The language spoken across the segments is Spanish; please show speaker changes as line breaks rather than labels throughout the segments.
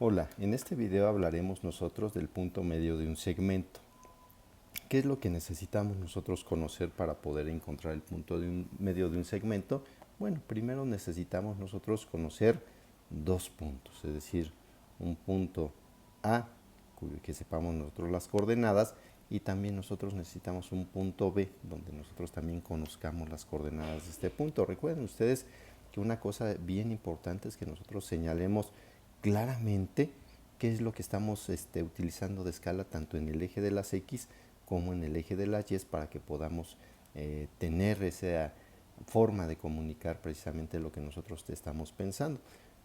Hola, en este video hablaremos nosotros del punto medio de un segmento. ¿Qué es lo que necesitamos nosotros conocer para poder encontrar el punto medio de un segmento? Bueno, primero necesitamos nosotros conocer dos puntos, es decir, un punto A, cuyo que sepamos nosotros las coordenadas, y también nosotros necesitamos un punto B, donde nosotros también conozcamos las coordenadas de este punto. Recuerden ustedes que una cosa bien importante es que nosotros señalemos claramente qué es lo que estamos utilizando de escala tanto en el eje de las X como en el eje de las Y para que podamos tener esa forma de comunicar precisamente lo que nosotros estamos pensando.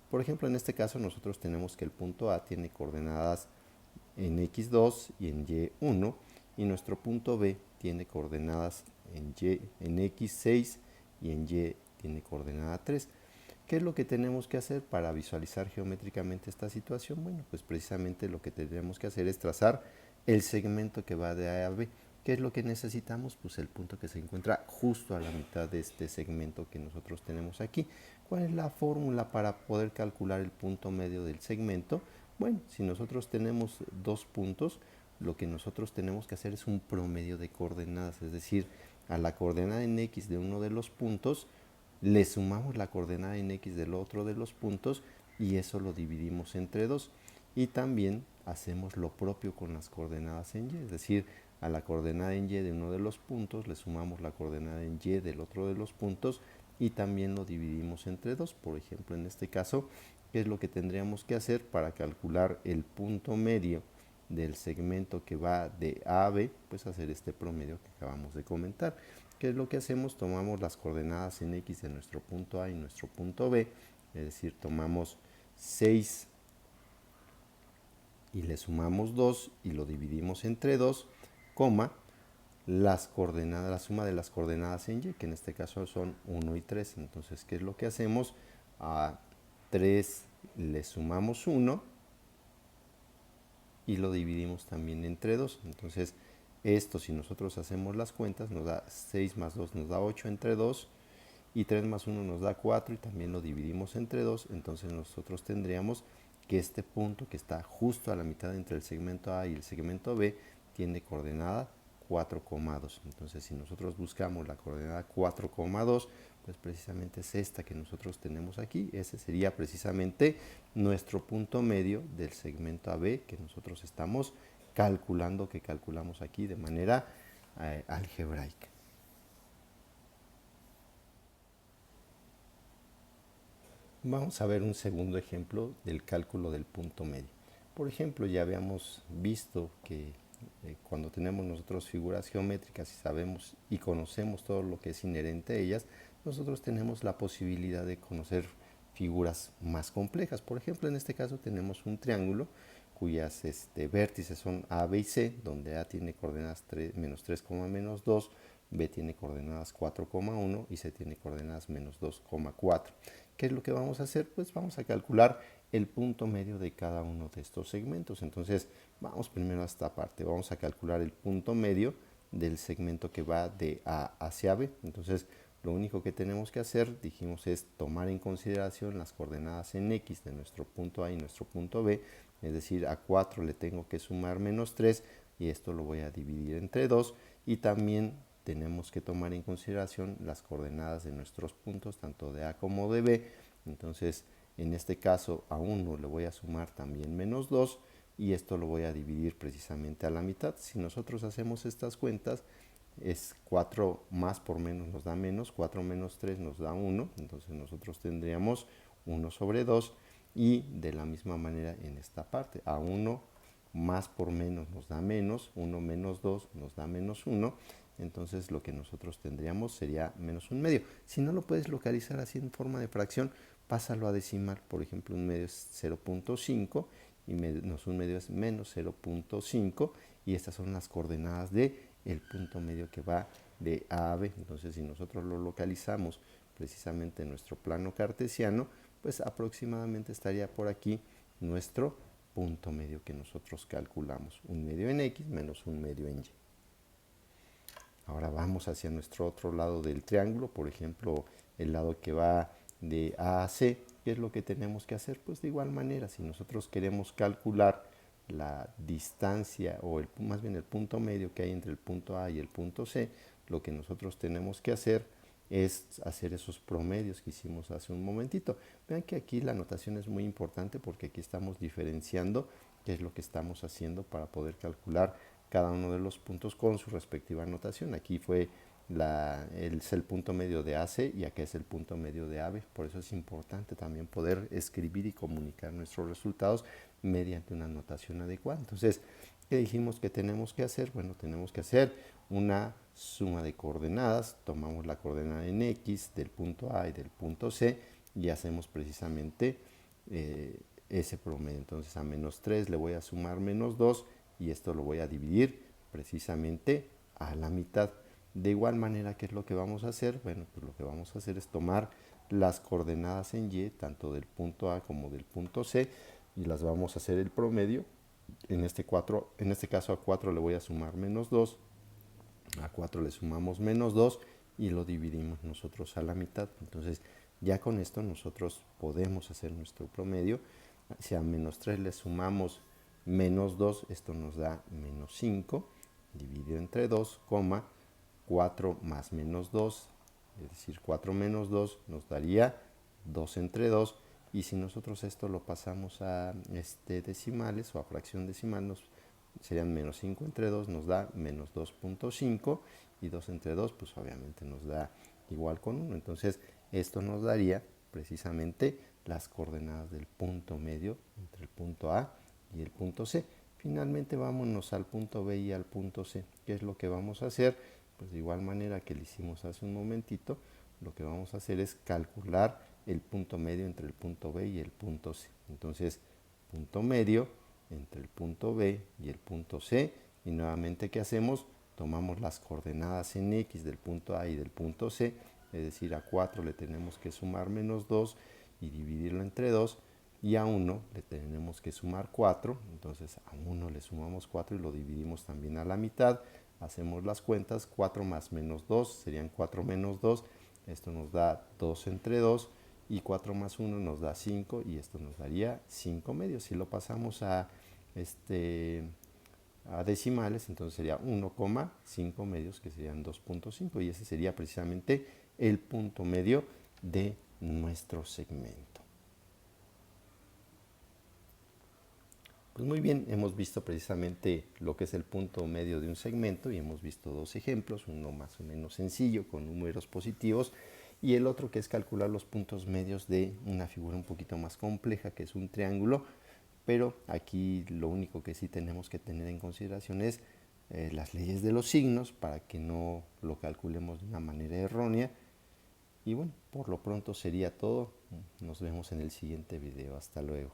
Por ejemplo, en este caso nosotros tenemos que el punto A tiene coordenadas en x2 y en y1 y nuestro punto B tiene coordenadas en x6 y en y tiene coordenada 3. ¿Qué es lo que tenemos que hacer para visualizar geométricamente esta situación? Bueno, pues precisamente lo que tendremos que hacer es trazar el segmento que va de A a B. ¿Qué es lo que necesitamos? Pues el punto que se encuentra justo a la mitad de este segmento que nosotros tenemos aquí. ¿Cuál es la fórmula para poder calcular el punto medio del segmento? Bueno, si nosotros tenemos dos puntos, lo que nosotros tenemos que hacer es un promedio de coordenadas, es decir, a la coordenada en X de uno de los puntos, le sumamos la coordenada en X del otro de los puntos y eso lo dividimos entre 2. Y también hacemos lo propio con las coordenadas en Y, es decir, a la coordenada en Y de uno de los puntos le sumamos la coordenada en Y del otro de los puntos y también lo dividimos entre 2. Por ejemplo, en este caso, ¿qué es lo que tendríamos que hacer para calcular el punto medio del segmento que va de A a B? Pues hacer este promedio que acabamos de comentar. ¿Qué es lo que hacemos? Tomamos las coordenadas en X de nuestro punto A y nuestro punto B, es decir, tomamos 6 y le sumamos 2 y lo dividimos entre 2, coma, las coordenadas, la suma de las coordenadas en Y, que en este caso son 1 y 3. Entonces, ¿qué es lo que hacemos? A 3 le sumamos 1 y lo dividimos también entre 2. Entonces, esto si nosotros hacemos las cuentas, nos da 6 más 2 nos da 8 entre 2 y 3 más 1 nos da 4 y también lo dividimos entre 2. Entonces nosotros tendríamos que este punto que está justo a la mitad entre el segmento A y el segmento B tiene coordenada 4,2. Entonces si nosotros buscamos la coordenada 4,2, pues precisamente es esta que nosotros tenemos aquí. Ese sería precisamente nuestro punto medio del segmento AB que nosotros estamos calculando, que calculamos aquí de manera algebraica. Vamos a ver un segundo ejemplo del cálculo del punto medio. Por ejemplo, ya habíamos visto que cuando tenemos nosotros figuras geométricas y sabemos y conocemos todo lo que es inherente a ellas, nosotros tenemos la posibilidad de conocer figuras más complejas. Por ejemplo, en este caso tenemos un triángulo cuyas vértices son A, B y C, donde A tiene coordenadas menos 3, menos 2, B tiene coordenadas 4,1 y C tiene coordenadas menos 2,4. ¿Qué es lo que vamos a hacer? Pues vamos a calcular el punto medio de cada uno de estos segmentos. Entonces, vamos primero a esta parte. Vamos a calcular el punto medio del segmento que va de A hacia B. Entonces, lo único que tenemos que hacer, dijimos, es tomar en consideración las coordenadas en X de nuestro punto A y nuestro punto B. Es decir, a 4 le tengo que sumar menos 3 y esto lo voy a dividir entre 2. Y también tenemos que tomar en consideración las coordenadas de nuestros puntos, tanto de A como de B. Entonces, en este caso, a 1 le voy a sumar también menos 2 y esto lo voy a dividir precisamente a la mitad. Si nosotros hacemos estas cuentas, es 4 más por menos nos da menos, 4 menos 3 nos da 1, entonces nosotros tendríamos 1 sobre 2 y de la misma manera en esta parte, a 1 más por menos nos da menos, 1 menos 2 nos da menos 1, entonces lo que nosotros tendríamos sería menos un medio. Si no lo puedes localizar así en forma de fracción, pásalo a decimal. Por ejemplo, un medio es 0,5 y menos un medio es menos 0,5 y estas son las coordenadas de el punto medio que va de A a B. Entonces, si nosotros lo localizamos precisamente en nuestro plano cartesiano, pues aproximadamente estaría por aquí nuestro punto medio que nosotros calculamos. Un medio en X menos un medio en Y. Ahora vamos hacia nuestro otro lado del triángulo, por ejemplo, el lado que va de A a C. ¿Qué ¿qué es lo que tenemos que hacer? Pues de igual manera, si nosotros queremos calcular la distancia o más bien el punto medio que hay entre el punto A y el punto C, lo que nosotros tenemos que hacer es hacer esos promedios que hicimos hace un momentito. Vean que aquí la notación es muy importante porque aquí estamos diferenciando qué es lo que estamos haciendo para poder calcular cada uno de los puntos con su respectiva notación. Aquí fue es el punto medio de AC y acá es el punto medio de AB. Por eso es importante también poder escribir y comunicar nuestros resultados mediante una notación adecuada. Entonces, ¿qué dijimos que tenemos que hacer? Bueno, tenemos que hacer una suma de coordenadas. Tomamos la coordenada en X del punto A y del punto C y hacemos precisamente ese promedio. Entonces a menos 3 le voy a sumar menos 2 y esto lo voy a dividir precisamente a la mitad. De igual manera, ¿qué es lo que vamos a hacer? Bueno, pues lo que vamos a hacer es tomar las coordenadas en Y, tanto del punto A como del punto C, y las vamos a hacer el promedio. En este caso a 4 le voy a sumar menos 2, a 4 le sumamos menos 2 y lo dividimos nosotros a la mitad. Entonces ya con esto nosotros podemos hacer nuestro promedio. Si a menos 3 le sumamos menos 2, esto nos da menos 5, dividido entre 2, 4 más menos 2, es decir, 4 menos 2 nos daría 2 entre 2. Y si nosotros esto lo pasamos a decimales o a fracción decimal, serían menos 5 entre 2, nos da menos 2.5, y 2 entre 2, pues obviamente nos da igual con 1. Entonces, esto nos daría precisamente las coordenadas del punto medio entre el punto A y el punto C. Finalmente, vámonos al punto B y al punto C. ¿Qué es lo que vamos a hacer? Pues de igual manera que lo hicimos hace un momentito, lo que vamos a hacer es calcular el punto medio entre el punto B y el punto C. Entonces, punto medio entre el punto B y el punto C, y nuevamente, ¿qué hacemos? Tomamos las coordenadas en X del punto A y del punto C, es decir, a 4 le tenemos que sumar menos 2 y dividirlo entre 2, y a 1 le tenemos que sumar 4, entonces a 1 le sumamos 4 y lo dividimos también a la mitad. Hacemos las cuentas, 4 más menos 2 serían 4 menos 2, esto nos da 2 entre 2, y 4 más 1 nos da 5, y esto nos daría 5 medios. Si lo pasamos a decimales, entonces sería 1,5 medios, que serían 2.5, y ese sería precisamente el punto medio de nuestro segmento. Pues muy bien, hemos visto precisamente lo que es el punto medio de un segmento y hemos visto dos ejemplos, uno más o menos sencillo con números positivos y el otro que es calcular los puntos medios de una figura un poquito más compleja, que es un triángulo, pero aquí lo único que sí tenemos que tener en consideración es las leyes de los signos para que no lo calculemos de una manera errónea. Y bueno, por lo pronto sería todo. Nos vemos en el siguiente video. Hasta luego.